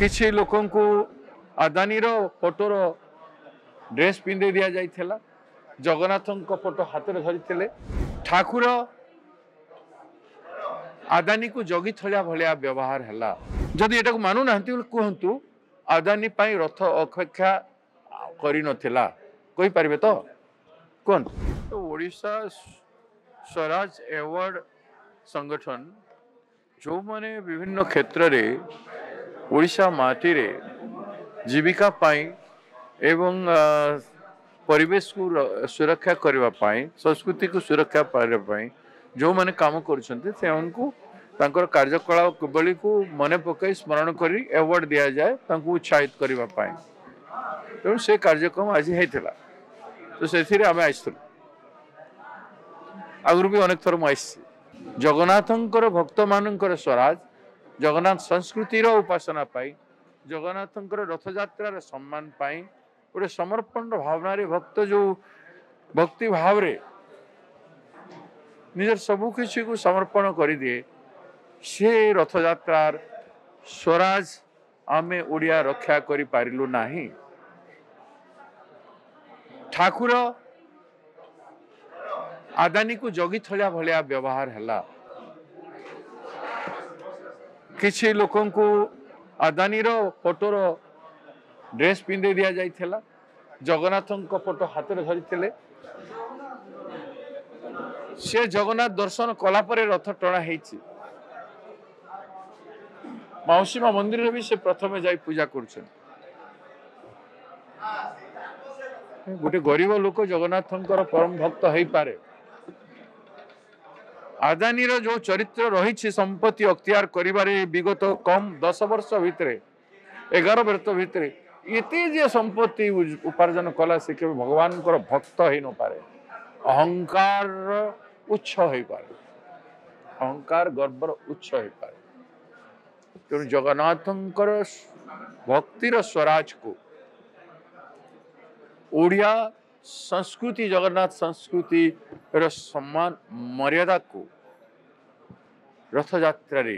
किसी लोक Adani Fotor dress पिंधे दि जाइथिला Jagannath photo हाथ में धरी ठाकुर अदानी को जगी थलिया भलिया व्यवहार है जदि एटा को मानु ना कहतु अदानी पाई रथ अपेक्षा करी नथिला कहि परिबे तो कौन तो ओडिशा स्वराज अवार्ड संगठन जो माने विभिन्न क्षेत्र रे ओडिशा माटी रे जीविका पाई एवं परिवेश को सुरक्षा करने पाई संस्कृति को सुरक्षा पाई जो माने काम करुछन्ते से उनको तांकर कार्यकलाप किबली को मने पकई स्मरण करी अवार्ड दिया जाए तांको उत्साहित करने पाई तो से कार्यक्रम आज हेतिला तो से आम आइसु आगु भी अनेक थर मुझे जगन्नाथंकर भक्त मानकर स्वराज जगन्नाथ संस्कृतिर उपासना पाई जगन्नाथंकर रथयात्रार सम्मान पाई गोटे समर्पण भावना रे भक्त जो भक्ति भाव रे निजर सबु किसी को समर्पण कर दिए से रथयात्रार स्वराज आमे ओडिया रक्षा करि पारिलु नाही ठाकुर अदानी को जगी थलिया भलिया व्यवहार है किसी लोक अदानी फोटोर ड्रेस पिंधे दि जाइथिला जगन्नाथ फोटो हाथ में धरी से जगन्नाथ दर्शन कला परे रथ टणा हेछि मौसीमा मंदिर भी से प्रथम जाई पूजा कर गोटे गरीब लोक जगन्नाथ परम भक्त हो पारे अदानी जो चरित्र रही संपत्ति अख्तियार करिबारे विगत कम 10 वर्ष भितर 11 वर्ष भितर इति जे संपत्ति उपार्जन कला से केवल भगवान भक्त हो न पारे अहंकार उच्च हो पारे अहंकार गर्वर उच्च हो पारे तेणु जगन्नाथंकर भक्तिर स्वराज को ओडिया संस्कृति जगन्नाथ संस्कृति सम्मान मर्यादा को रथयात्रा रे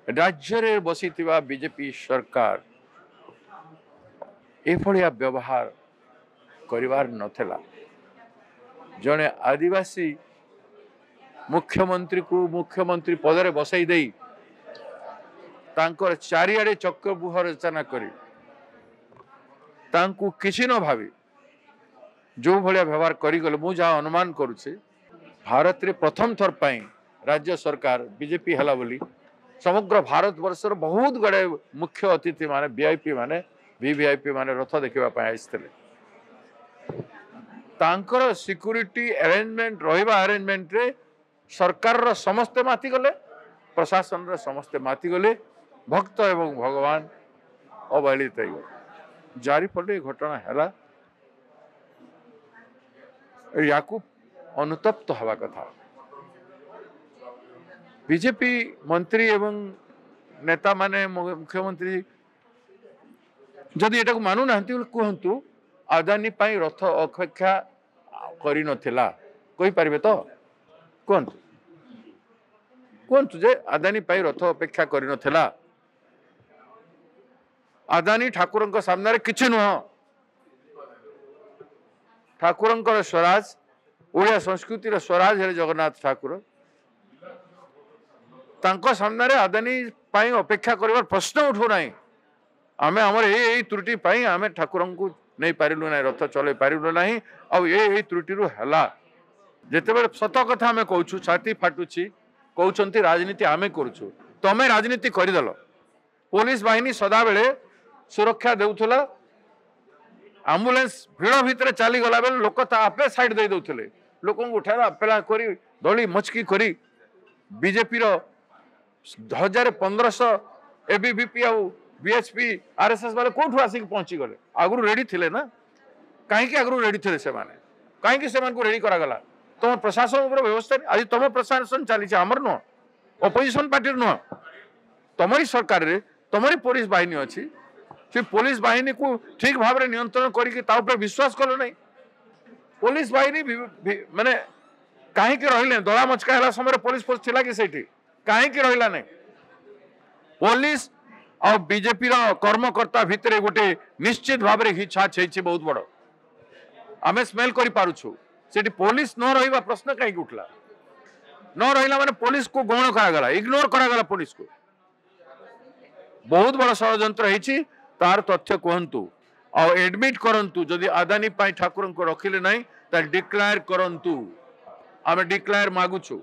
राज्य रे बसी बीजेपी सरकार एभलिया व्यवहार करिवार नथला जने आदिवासी मुख्यमंत्री को मुख्यमंत्री पदरे बसाई देई तांकर चारिआडे चक्रव्यूह रचना करी तांकु किसी न भावी जो भाया व्यवहार करीगले मु जहाँ अनुमान करुचे भारत रे प्रथम थर पाई राज्य सरकार बीजेपी हला बोली समग्र भारत वर्षर बहुत गड़े मुख्य अतिथि माने वीआईपी माने वीवीआईपी माने रथ देखा आसते तांकर सिक्यूरीटी अरेंजमेंट रहिबा अरेंजमेंट रे सरकार रो समस्ते माति गले प्रशासन रे समस्ते माति गले भक्त एवं भगवान अवहेलित जारी फल घटना है या अनुतप्त हवा कथा बीजेपी मंत्री एवं नेता माने मुख्यमंत्री जदि एटा को मानु ना कहतु अदानी पाई रथ अपेक्षा करी नथिला कहि परिबे तो कहतु जे अदानी पाई रथ अपेक्षा करी नथिला अदानी ठाकुरंक सामने रे किछि नुह ठाकुरंकर स्वराज ओडिया संस्कृतिर स्वराज है जगन्नाथ ठाकुर तांको सामने अदानी पाई अपेक्षा करिवार प्रश्न उठो नाही आमे हमर ए त्रुटि पाई आमे ठाकुर को नहीं पारिलु ना रथ चले पारिलु नाही आ ए त्रुटि रु हला जेतेबेले सत कथा आमे कहूछु छाती फाटुची कहउचंती राजनीति आमे करूछु तमे राजनीति करिदलो पुलिस बाहिनी सदा बेले सुरक्षा देउथला एम्बुलेंस भीड़ भितर चली गला बेले लोक आपे साइड दे दउथले लोक उठार अपेला करी दली मचकी करी बीजेपी रो 1500 एबीवीपी आ बीएचपी आरएसएस वाले कोठु आसिक पहुंची गले आगु रेडी थिले ना काहे आगु रेडी थिले से माने काहे से को रेडी करा गला तुम प्रशासन उपर व्यवस्था आज तुम प्रशासन चली हमर न अपोजिशन पार्टी न तुमरी सरकार रे तुमरी पुलिस बाहिनी अछि से पुलिस बाहिनी को ठीक भाव में नियंत्रण करके विश्वास कल नहीं पुलिस बाहिनी माने कहीं रहिले दला मचका है समय पुलिस फोर्स थिला कि सेठी कहीं रहिला नहीं पुलिस आ बीजेपी कर्मकर्ता भितर गोटे निश्चित भाव में हिछाछ है बहुत बड़ आम स्मेल कर पारुछु सेठी पुलिस न रहा प्रश्न कहीं उठला न रहा माने पुलिस को गौण करागला इग्नोर करागला पुलिस को बहुत बड़ षड्यंत्र है तार तथ्य कहतु आ एडमिट करंतु जदि अदानी पाई ठाकुर को रखिले नहीं डिक्लेयर करंतु आम डिक्लेयर मागुछु।